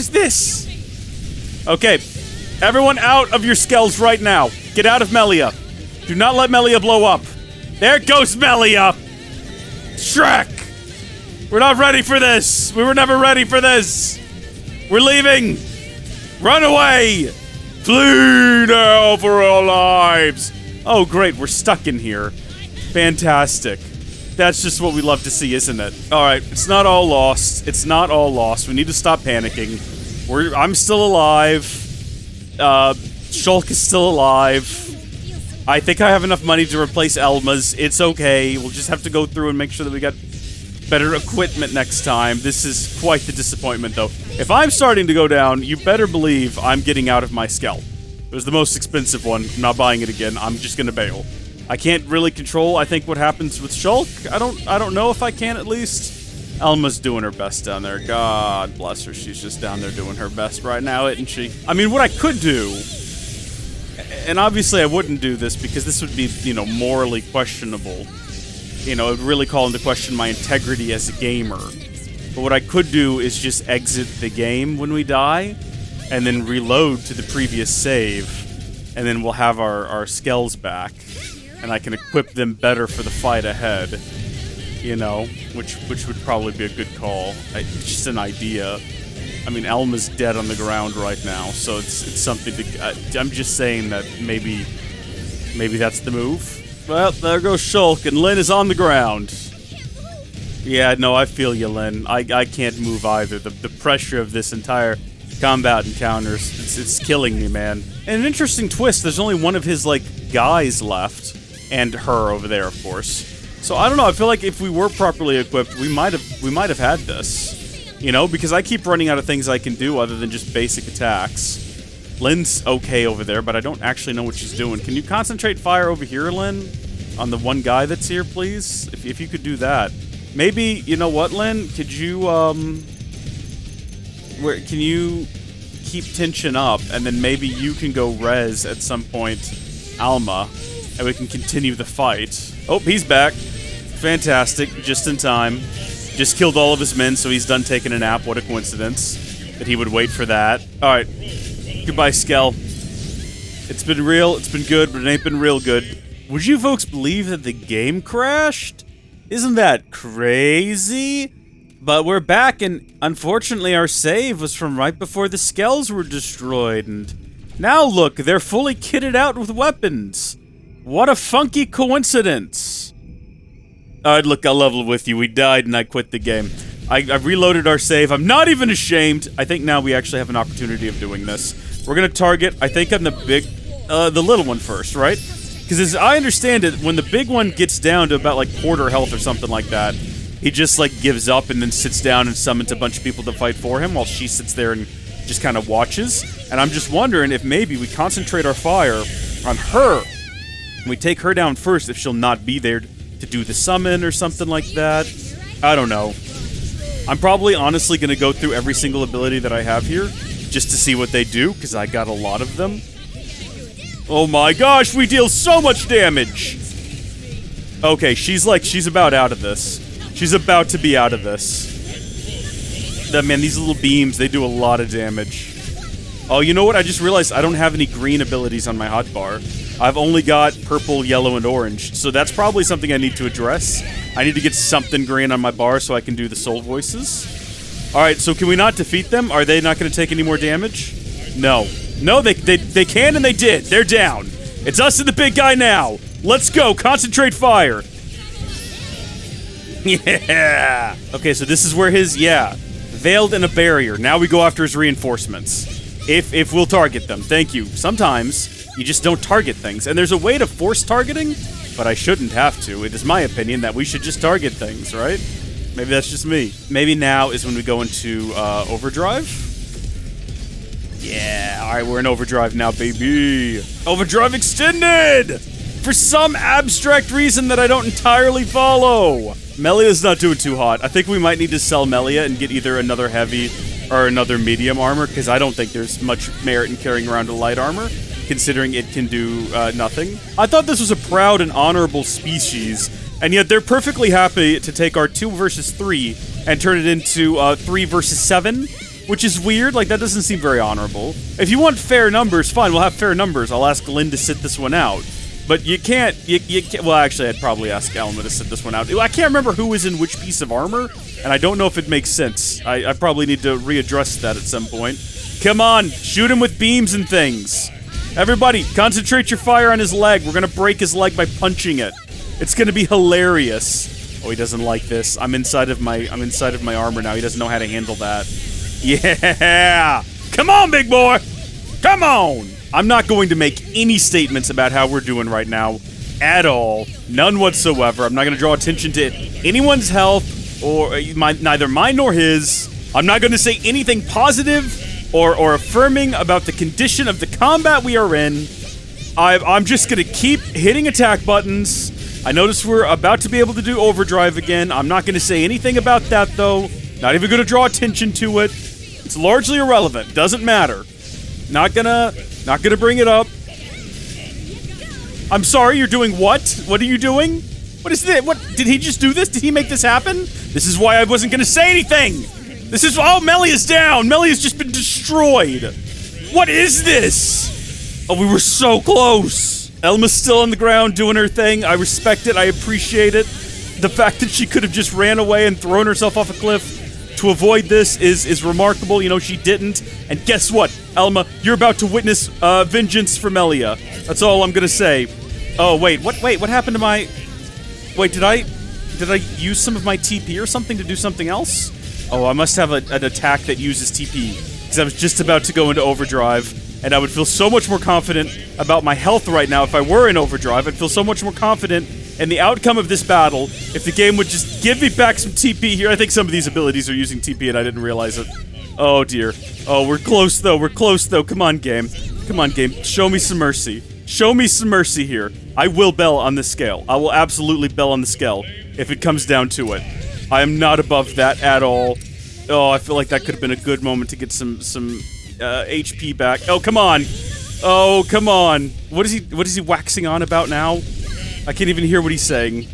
is this? Okay. Everyone out of your skells right now. Get out of Melia. Do not let Melia blow up. There goes Melia! Shrek! We're not ready for this! We were never ready for this! We're leaving! Run away! Flee now for our lives! Oh great, we're stuck in here. Fantastic. That's just what we love to see, isn't it? Alright, it's not all lost. It's not all lost. We need to stop panicking. I'm still alive. Shulk is still alive. I think I have enough money to replace Elma's. It's okay. We'll just have to go through and make sure that we got better equipment next time. This is quite the disappointment, though. If I'm starting to go down, you better believe I'm getting out of my Skell. It was the most expensive one. I'm not buying it again. I'm just gonna bail. I can't really control, I think, what happens with Shulk. I don't know if I can, at least. Elma's doing her best down there. God bless her. She's just down there doing her best right now, isn't she? I mean, what I could do, and obviously I wouldn't do this because this would be, you know, morally questionable. You know, it would really call into question my integrity as a gamer. But what I could do is just exit the game when we die, and then reload to the previous save, and then we'll have our skells back, and I can equip them better for the fight ahead. You know, which would probably be a good call. It's just an idea. I mean, Elma's dead on the ground right now, so it's something to. I'm just saying that maybe that's the move. Well, there goes Shulk, and Lyn is on the ground. Yeah, no, I feel you, Lyn. I can't move either. The pressure of this entire combat encounters, it's killing me, man. And an interesting twist, there's only one of his, like, guys left. And her over there, of course. So, I don't know, I feel like if we were properly equipped, we might have had this. You know, because I keep running out of things I can do other than just basic attacks. Lyn's okay over there, but I don't actually know what she's doing. Can you concentrate fire over here, Lyn? On the one guy that's here, please? If you could do that. Maybe, you know what, Lyn? Could you, can you keep tension up, and then maybe you can go res at some point Alma, and we can continue the fight. Oh, he's back. Fantastic. Just in time. Just killed all of his men, so he's done taking a nap. What a coincidence that he would wait for that. Alright. Goodbye, Skell. It's been real, it's been good, but it ain't been real good. Would you folks believe that the game crashed? Isn't that crazy? But we're back, and unfortunately our save was from right before the Skells were destroyed, and now look, they're fully kitted out with weapons. What a funky coincidence. Alright, look, I'll level with you. We died and I quit the game. I reloaded our save. I'm not even ashamed. I think now we actually have an opportunity of doing this. We're gonna target, I think, on the little one first, right? Because as I understand it, when the big one gets down to about, like, quarter health or something like that, he just, like, gives up and then sits down and summons a bunch of people to fight for him while she sits there and just kind of watches. And I'm just wondering if maybe we concentrate our fire on her. We take her down first if she'll not be there to do the summon or something like that. I don't know. I'm probably honestly going to go through every single ability that I have here just to see what they do, because I got a lot of them. Oh my gosh, we deal so much damage! Okay, she's about out of this. She's about to be out of this. Man, these little beams, they do a lot of damage. Oh, you know what? I just realized I don't have any green abilities on my hotbar. I've only got purple, yellow, and orange, so that's probably something I need to address. I need to get something green on my bar so I can do the soul voices. Alright, so can we not defeat them? Are they not going to take any more damage? No. No, they can and they did. They're down. It's us and the big guy now. Let's go. Concentrate fire. Yeah. Okay, so this is where his, veiled in a barrier. Now we go after his reinforcements. If we'll target them. Thank you. Sometimes you just don't target things. And there's a way to force targeting, but I shouldn't have to. It is my opinion that we should just target things, right? Maybe that's just me. Maybe now is when we go into overdrive. Yeah, alright, we're in overdrive now, baby. Overdrive extended! For some abstract reason that I don't entirely follow. Melia's not doing too hot. I think we might need to sell Melia and get either another heavy or another medium armor, because I don't think there's much merit in carrying around a light armor, considering it can do nothing. I thought this was a proud and honorable species, and yet they're perfectly happy to take our 2 versus 3 and turn it into 3 versus 7, which is weird. Like, that doesn't seem very honorable. If you want fair numbers, fine, we'll have fair numbers. I'll ask Lyn to sit this one out. But you can't, well, actually, I'd probably ask Alma to sit this one out. I can't remember who is in which piece of armor, and I don't know if it makes sense. I probably need to readdress that at some point. Come on, shoot him with beams and things. Everybody, concentrate your fire on his leg. We're gonna break his leg by punching it. It's gonna be hilarious. Oh, he doesn't like this. I'm inside of my armor now. He doesn't know how to handle that. Yeah! Come on, big boy! Come on! I'm not going to make any statements about how we're doing right now. At all. None whatsoever. I'm not going to draw attention to anyone's health, or neither mine nor his. I'm not going to say anything positive or affirming about the condition of the combat we are in. I'm just going to keep hitting attack buttons. I notice we're about to be able to do overdrive again. I'm not going to say anything about that, though. Not even going to draw attention to it. It's largely irrelevant. Doesn't matter. Not gonna bring it up. I'm sorry, you're doing what? What are you doing? What is this? What, did he just do this? Did he make this happen? This is why I wasn't gonna say anything! This is, oh, Melia's down! Melia's just been destroyed! What is this? Oh, we were so close! Elma's still on the ground doing her thing. I respect it, I appreciate it. The fact that she could have just ran away and thrown herself off a cliff to avoid this is remarkable. You know, she didn't. And guess what, Elma? You're about to witness vengeance from Melia. That's all I'm gonna say. Oh, wait, what happened to my... Wait, did I use some of my TP or something to do something else? Oh, I must have an attack that uses TP. Because I was just about to go into overdrive, and I would feel so much more confident about my health right now if I were in overdrive. I'd feel so much more confident in the outcome of this battle if the game would just give me back some TP here. I think some of these abilities are using TP and I didn't realize it. Oh, dear. Oh, we're close, though. We're close, though. Come on, game. Come on, game. Show me some mercy. Show me some mercy here. I will bell on this scale. I will absolutely bell on the scale if it comes down to it. I am not above that at all. Oh, I feel like that could have been a good moment to get some HP back. Oh, come on. Oh, come on. What is he waxing on about now? I can't even hear what he's saying.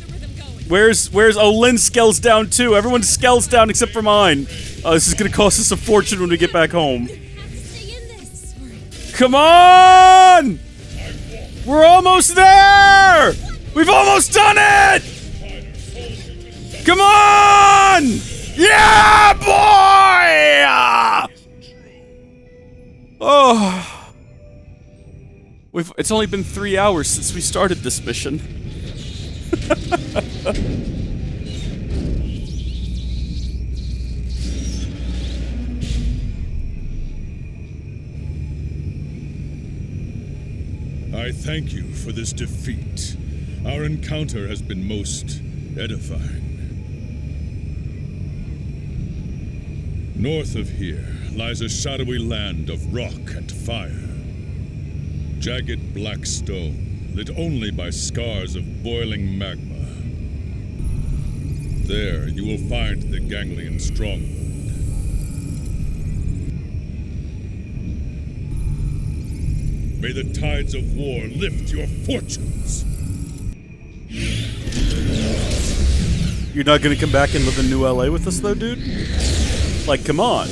Where's, oh, Lynn scales down too. Everyone scales down except for mine. Oh, this is gonna cost us a fortune when we get back home. Come on! We're almost there! We've almost done it! Come on! Yeah, boy! Oh. It's only been 3 hours since we started this mission. I thank you for this defeat. Our encounter has been most edifying. North of here lies a shadowy land of rock and fire. Jagged black stone, lit only by scars of boiling magma. There you will find the Ganglion stronghold. May the tides of war lift your fortunes! You're not gonna come back and live in New LA with us, though, dude? Like, come on.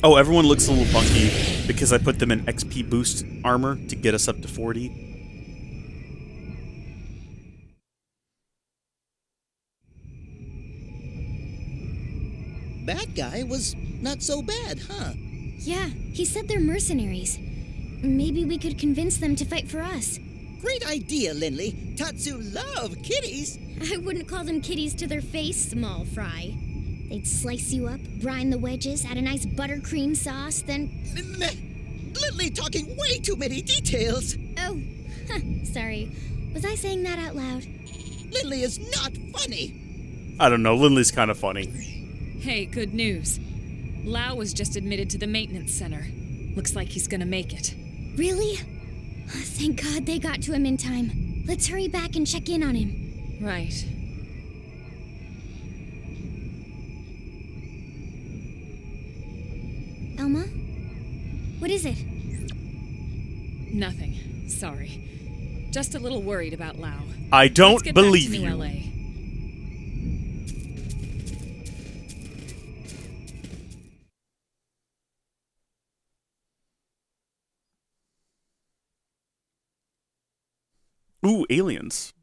Oh, everyone looks a little funky because I put them in XP boost armor to get us up to 40. That guy was not so bad, huh? Yeah, he said they're mercenaries. Maybe we could convince them to fight for us. Great idea, Lindley. Tatsu love kitties. I wouldn't call them kitties to their face, small fry. They'd slice you up, brine the wedges, add a nice buttercream sauce, then... Lindley talking way too many details. Oh, sorry. Was I saying that out loud? Lindley is not funny. I don't know, Lindley's kind of funny. Hey, good news. Lau was just admitted to the maintenance center. Looks like he's gonna make it. Really? Thank God they got to him in time. Let's hurry back and check in on him. Right. Elma? What is it? Nothing. Sorry. Just a little worried about Lau. I don't Let's get believe back to New you. LA. Ooh, aliens.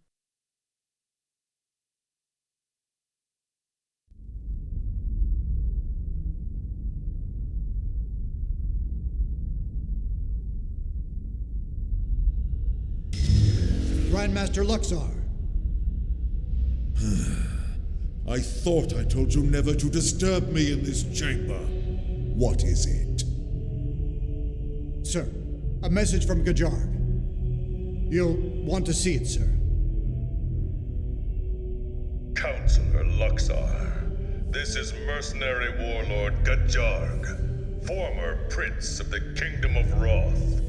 Grandmaster Luxar. I thought I told you never to disturb me in this chamber. What is it? Sir, a message from Gajarg. You'll want to see it, sir. Counselor Luxar, this is mercenary warlord Gajarg, former prince of the Kingdom of Wroth.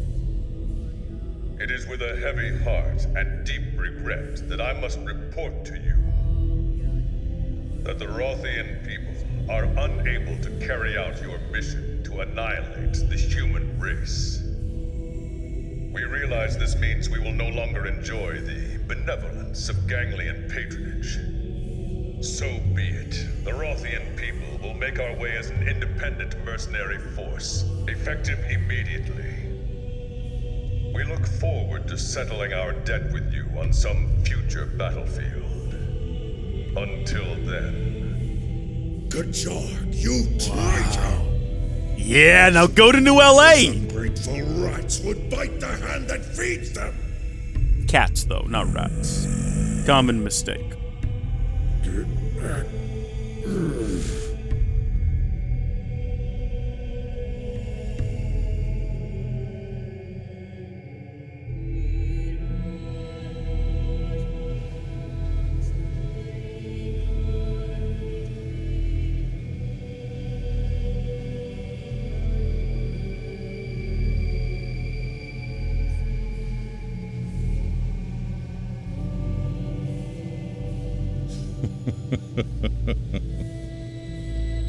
It is with a heavy heart and deep regret that I must report to you that the Rothian people are unable to carry out your mission to annihilate the human race. We realize this means we will no longer enjoy the benevolence of Ganglian patronage. So be it. The Rothian people will make our way as an independent mercenary force, effective immediately. We look forward to settling our debt with you on some future battlefield. Until then. Gajarg, you traitor! Yeah, now go to New LA! Ungrateful rats would bite the hand that feeds them! Cats, though, not rats. Common mistake.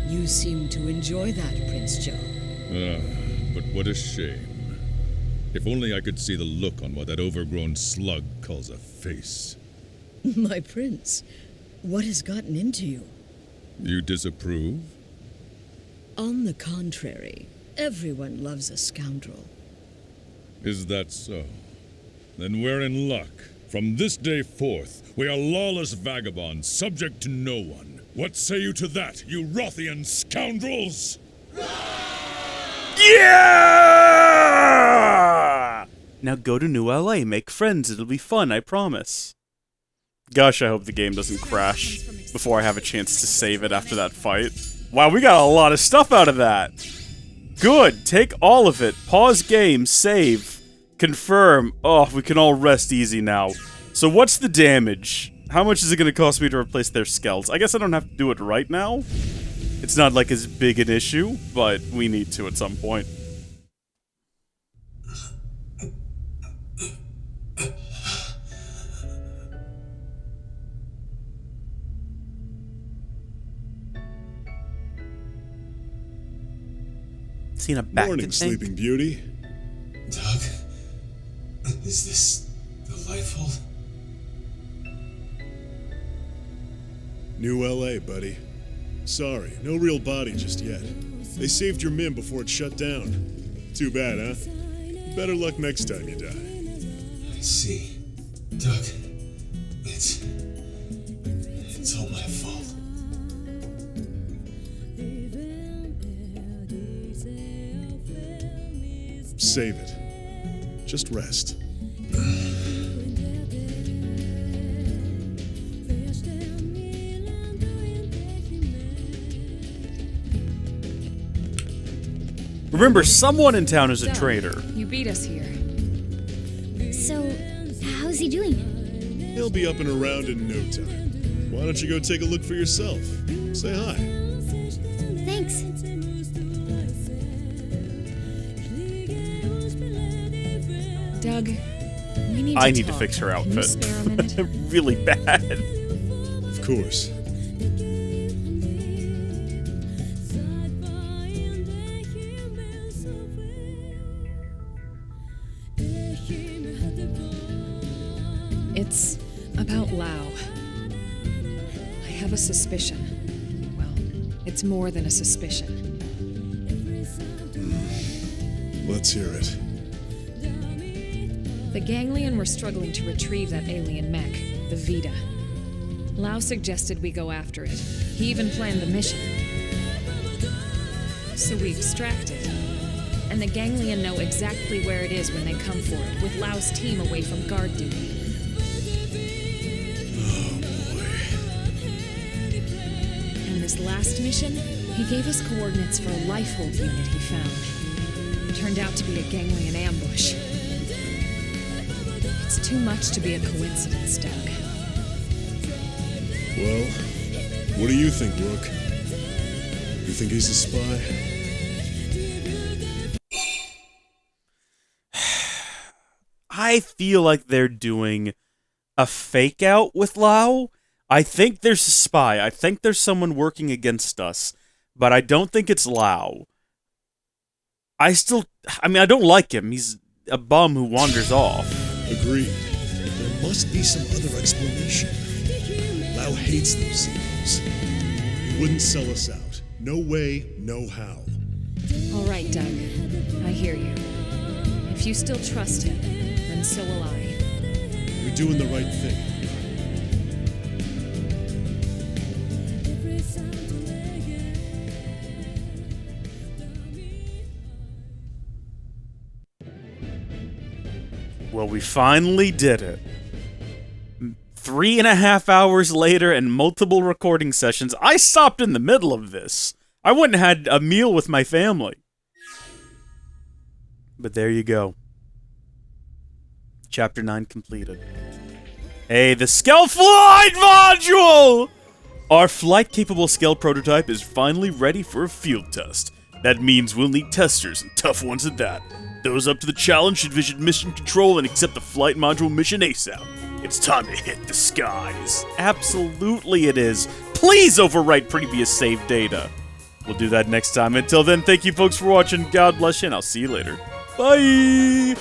You seem to enjoy that, Prince John. But what a shame. If only I could see the look on what that overgrown slug calls a face. My prince, what has gotten into you? You disapprove? On the contrary, everyone loves a scoundrel. Is that so? Then we're in luck. From this day forth, we are lawless vagabonds, subject to no one. What say you to that, you Rothian scoundrels? Yeah! Now go to New LA, make friends, it'll be fun, I promise. Gosh, I hope the game doesn't crash before I have a chance to save it after that fight. Wow, we got a lot of stuff out of that. Good, take all of it, pause game, save, confirm. Oh, we can all rest easy now. So what's the damage? How much is it going to cost me to replace their skells? I guess I don't have to do it right now. It's not like as big an issue, but we need to at some point. Seen a back Morning, Sleeping Beauty. Doug? Is this the Lifehold? New LA, buddy. Sorry, no real body just yet. They saved your MIM before it shut down. Too bad, huh? Better luck next time you die. I see. Doug, it's all my fault. Save it. Just rest. Remember, someone in town is a traitor. You beat us here. So, how's he doing? He'll be up and around in no time. Why don't you go take a look for yourself? Say hi. Thanks. Doug, we need I to need to talk. fix her Can you outfit. spare a minute? Really bad. Of course. It's about Lao. I have a suspicion. Well, it's more than a suspicion. Let's hear it. The Ganglion were struggling to retrieve that alien mech, the Vita. Lao suggested we go after it. He even planned the mission. So we extract it. And the Ganglion know exactly where it is when they come for it, with Lao's team away from guard duty. last mission, he gave us coordinates for a lifehold unit he found. Turned out to be a Ganglion ambush. It's too much to be a coincidence, Doug. Well, what do you think, Rook? You think he's a spy? I feel like they're doing a fake out with Lau. I think there's a spy. I think there's someone working against us, but I don't think it's Lau. I don't like him. He's a bum who wanders off. Agreed. There must be some other explanation. Lau hates those symbols. He wouldn't sell us out. No way, no how. All right, Doug. I hear you. If you still trust him, then so will I. You're doing the right thing. Well, we finally did it. 3.5 hours later and multiple recording sessions. I stopped in the middle of this. I went and had a meal with my family. But there you go. Chapter 9 completed. Hey, the Skell Flight Module! Our flight-capable Skell prototype is finally ready for a field test. That means we'll need testers, and tough ones at that. Those up to the challenge should visit Mission Control and accept the flight module mission ASAP. It's time to hit the skies. Absolutely it is. Please overwrite previous save data. We'll do that next time. Until then, thank you folks for watching. God bless you, and I'll see you later. Bye!